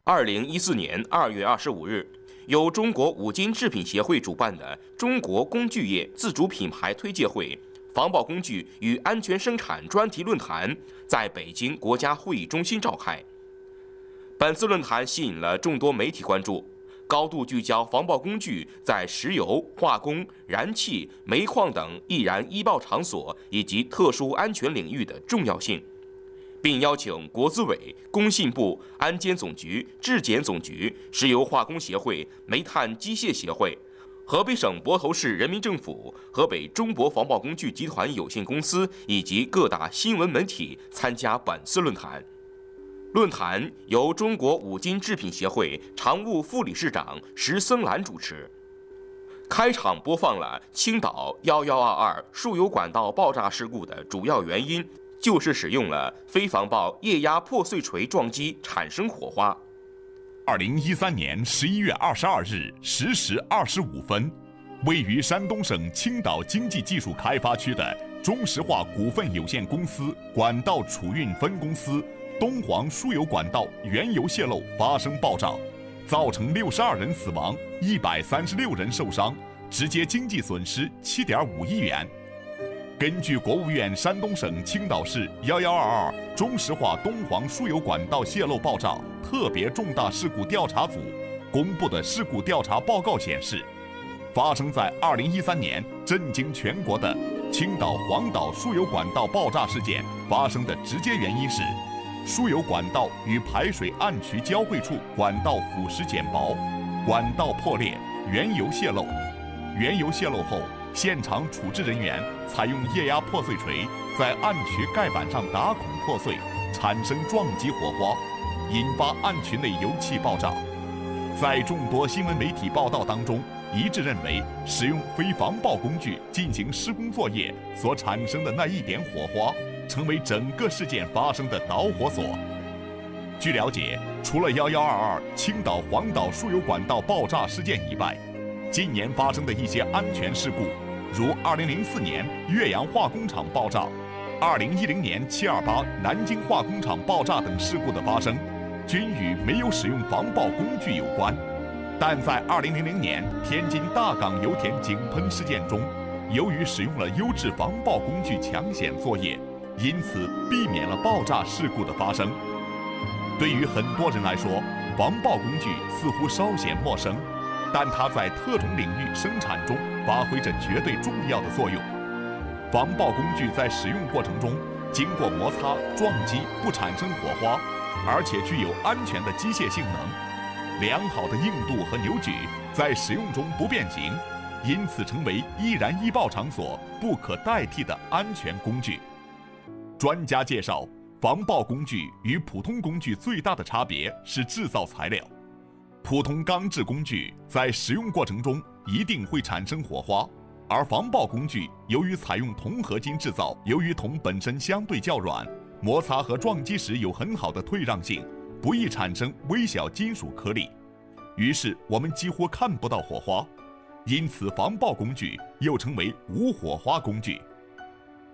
2014年2月25日，由中国五金制品协会主办的中国工具业自主品牌推介会防爆工具与安全生产专题论坛在北京国家会议中心召开。本次论坛吸引了众多媒体关注，高度聚焦防爆工具在石油、化工、燃气、煤矿等易燃易爆场所以及特殊安全领域的重要性，并邀请国资委、工信部、安监总局、质检总局、石油化工协会、煤炭机械协会、河北省泊头市人民政府、河北中国防爆工具集团有限公司以及各大新闻媒体参加本次论坛。论坛由中国五金制品协会常务副理事长石森兰主持。开场播放了青岛1122输油管道爆炸事故的主要原因，就是使用了非防爆液压破碎锤撞击产生火花。2013年11月22日10时25分，位于山东省青岛经济技术开发区的中石化股份有限公司管道储运分公司东黄输油管道原油泄漏发生爆炸，造成62人死亡，136人受伤，直接经济损失7.5亿元。根据国务院山东省青岛市1122中石化东黄输油管道泄漏爆炸特别重大事故调查组公布的事故调查报告显示，发生在2013年震惊全国的青岛黄岛输油管道爆炸事件发生的直接原因是输油管道与排水暗渠交汇处管道腐蚀减薄，管道破裂，原油泄漏。原油泄漏后，现场处置人员采用液压破碎锤在暗渠盖板上打孔破碎，产生撞击火花，引发暗渠内油气爆炸。在众多新闻媒体报道当中，一致认为使用非防爆工具进行施工作业所产生的那一点火花，成为整个事件发生的导火索。据了解，除了1122青岛黄岛输油管道爆炸事件以外，近年发生的一些安全事故，如2004年岳阳化工厂爆炸、2010年728南京化工厂爆炸等事故的发生，均与没有使用防爆工具有关。但在2000年天津大港油田井喷事件中，由于使用了优质防爆工具抢险作业，因此避免了爆炸事故的发生。对于很多人来说，防爆工具似乎稍显陌生，但它在特种领域生产中发挥着绝对重要的作用。防爆工具在使用过程中经过摩擦、撞击不产生火花，而且具有安全的机械性能。良好的硬度和扭矩在使用中不变形，因此成为易燃易爆场所不可代替的安全工具。专家介绍，防爆工具与普通工具最大的差别是制造材料。普通钢制工具在使用过程中一定会产生火花，而防爆工具由于采用铜合金制造，由于铜本身相对较软，摩擦和撞击时有很好的退让性，不易产生微小金属颗粒，于是我们几乎看不到火花，因此防爆工具又称为无火花工具。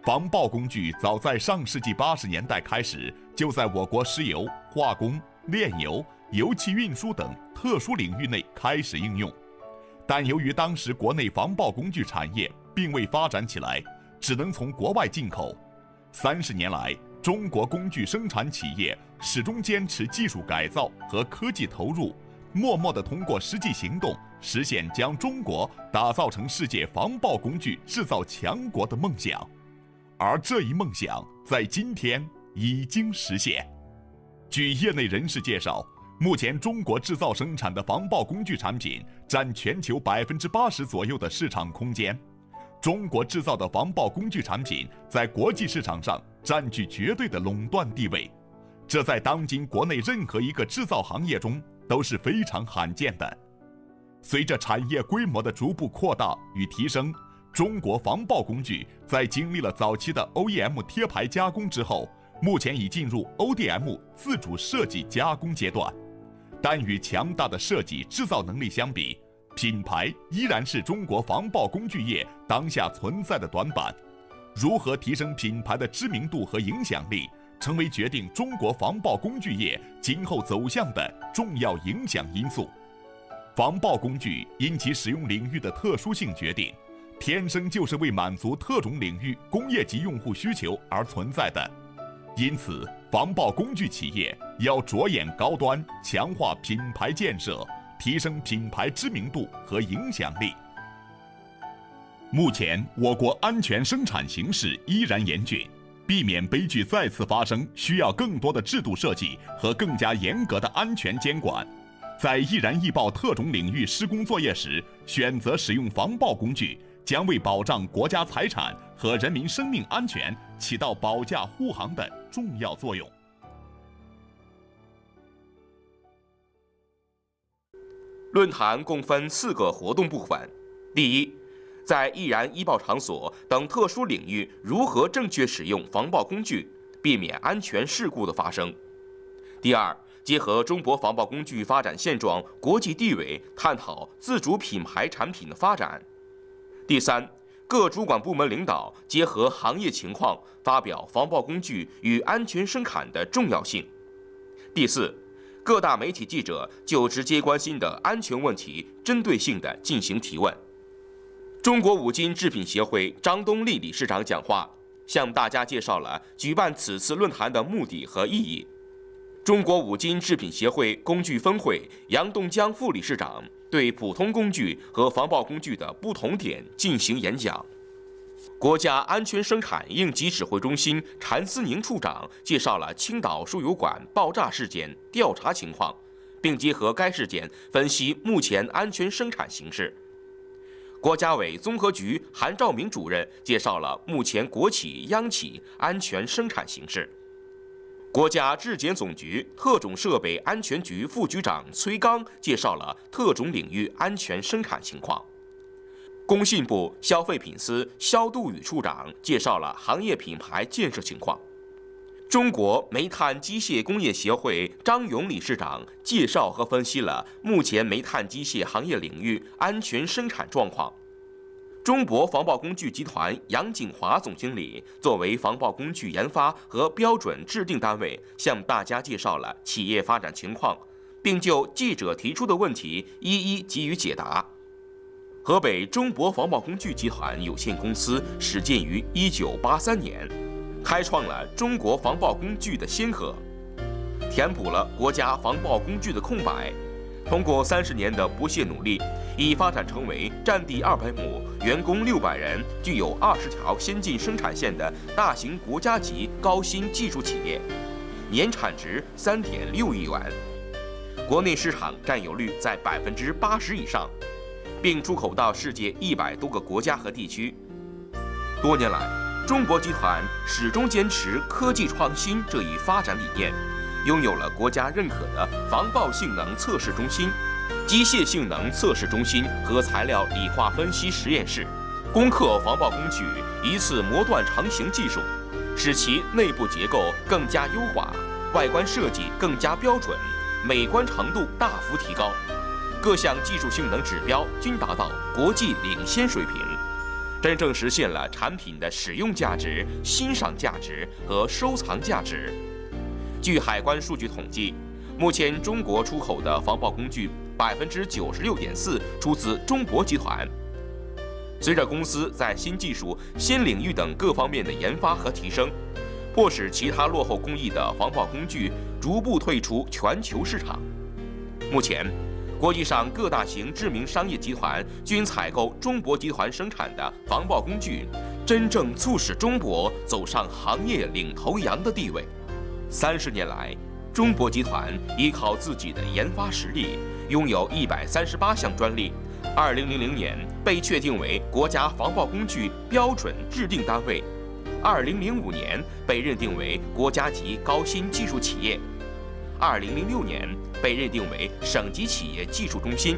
防爆工具早在上世纪80年代开始就在我国石油、化工、炼油、油气运输等特殊领域内开始应用，但由于当时国内防爆工具产业并未发展起来，只能从国外进口。30年来，中国工具生产企业始终坚持技术改造和科技投入，默默地通过实际行动实现将中国打造成世界防爆工具制造强国的梦想。而这一梦想在今天已经实现。据业内人士介绍，目前中国制造生产的防爆工具产品占全球80%左右的市场空间。中国制造的防爆工具产品在国际市场上占据绝对的垄断地位，这在当今国内任何一个制造行业中都是非常罕见的。随着产业规模的逐步扩大与提升，中国防爆工具在经历了早期的 OEM 贴牌加工之后，目前已进入 ODM 自主设计加工阶段。但与强大的设计制造能力相比，品牌依然是中国防爆工具业当下存在的短板。如何提升品牌的知名度和影响力，成为决定中国防爆工具业今后走向的重要影响因素。防爆工具因其使用领域的特殊性决定，天生就是为满足特种领域工业级用户需求而存在的。因此，防爆工具企业要着眼高端，强化品牌建设，提升品牌知名度和影响力。目前，我国安全生产形势依然严峻，避免悲剧再次发生，需要更多的制度设计和更加严格的安全监管。在易燃易爆特种领域施工作业时，选择使用防爆工具，将为保障国家财产和人民生命安全起到保驾护航的重要作用。论坛共分4个活动部分：第一，在易燃易爆场所等特殊领域如何正确使用防爆工具，避免安全事故的发生；第二，结合中国防爆工具发展现状、国际地位，探讨自主品牌产品的发展；第三，各主管部门领导结合行业情况，发表防爆工具与安全生产的重要性；第四，各大媒体记者就直接关心的安全问题针对性地进行提问。中国五金制品协会张东丽理事长讲话，向大家介绍了举办此次论坛的目的和意义。中国五金制品协会工具分会杨栋江副理事长对普通工具和防爆工具的不同点进行演讲。国家安全生产应急指挥中心陈思宁处长介绍了青岛输油管爆炸事件调查情况，并结合该事件分析目前安全生产形势。国家委综合局韩兆明主任介绍了目前国企、央企安全生产形势。国家质检总局特种设备安全局副局长崔刚介绍了特种领域安全生产情况。工信部消费品司肖杜宇处长介绍了行业品牌建设情况。中国煤炭机械工业协会张勇理事长介绍和分析了目前煤炭机械行业领域安全生产状况。中博防爆工具集团杨景华总经理作为防爆工具研发和标准制定单位，向大家介绍了企业发展情况，并就记者提出的问题一一给予解答。河北中博防爆工具集团有限公司始建于1983年，开创了中国防爆工具的先河，填补了国家防爆工具的空白。通过30年的不懈努力，已发展成为占地200亩、员工600人、具有20条先进生产线的大型国家级高新技术企业，年产值3.6亿元，国内市场占有率在80%以上，并出口到世界100多个国家和地区。多年来，中博集团始终坚持科技创新这一发展理念，拥有了国家认可的防爆性能测试中心、机械性能测试中心和材料理化分析实验室，攻克防爆工具一次磨断成型技术，使其内部结构更加优化，外观设计更加标准，美观程度大幅提高，各项技术性能指标均达到国际领先水平，真正实现了产品的使用价值、欣赏价值和收藏价值。据海关数据统计，目前中国出口的防爆工具96.4%出自中博集团。随着公司在新技术、新领域等各方面的研发和提升，迫使其他落后工艺的防爆工具逐步退出全球市场。目前，国际上各大型知名商业集团均采购中博集团生产的防爆工具，真正促使中博走上行业领头羊的地位。30年来，中博集团依靠自己的研发实力，拥有138项专利。2000年被确定为国家防爆工具标准制定单位，2005年被认定为国家级高新技术企业，2006年被认定为省级企业技术中心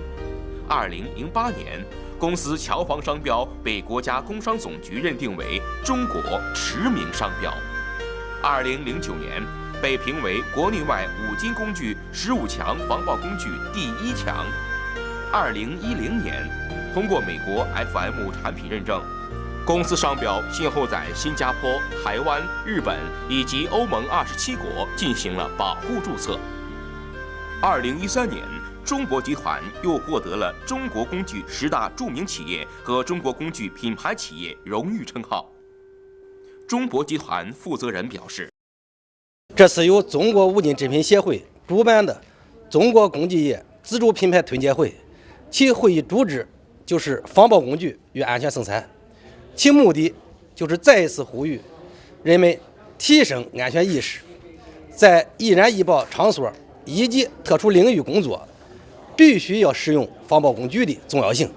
，2008年公司侨防商标被国家工商总局认定为中国驰名商标，2009年被评为国内外五金工具15强防爆工具第1强，2010年通过美国 FM 产品认证公司商标先后在新加坡、台湾、日本以及欧盟27国进行了保护注册。2013年，中博集团又获得了中国工具10大著名企业和中国工具品牌企业荣誉称号。中博集团负责人表示，这次由中国五金制品协会主办的中国工具业自主品牌推介会，其会议主旨就是防爆工具与安全生产，其目的就是再一次呼吁人们提升安全意识，在易燃易爆场所以及特殊领域工作，必须要使用防爆工具的重要性。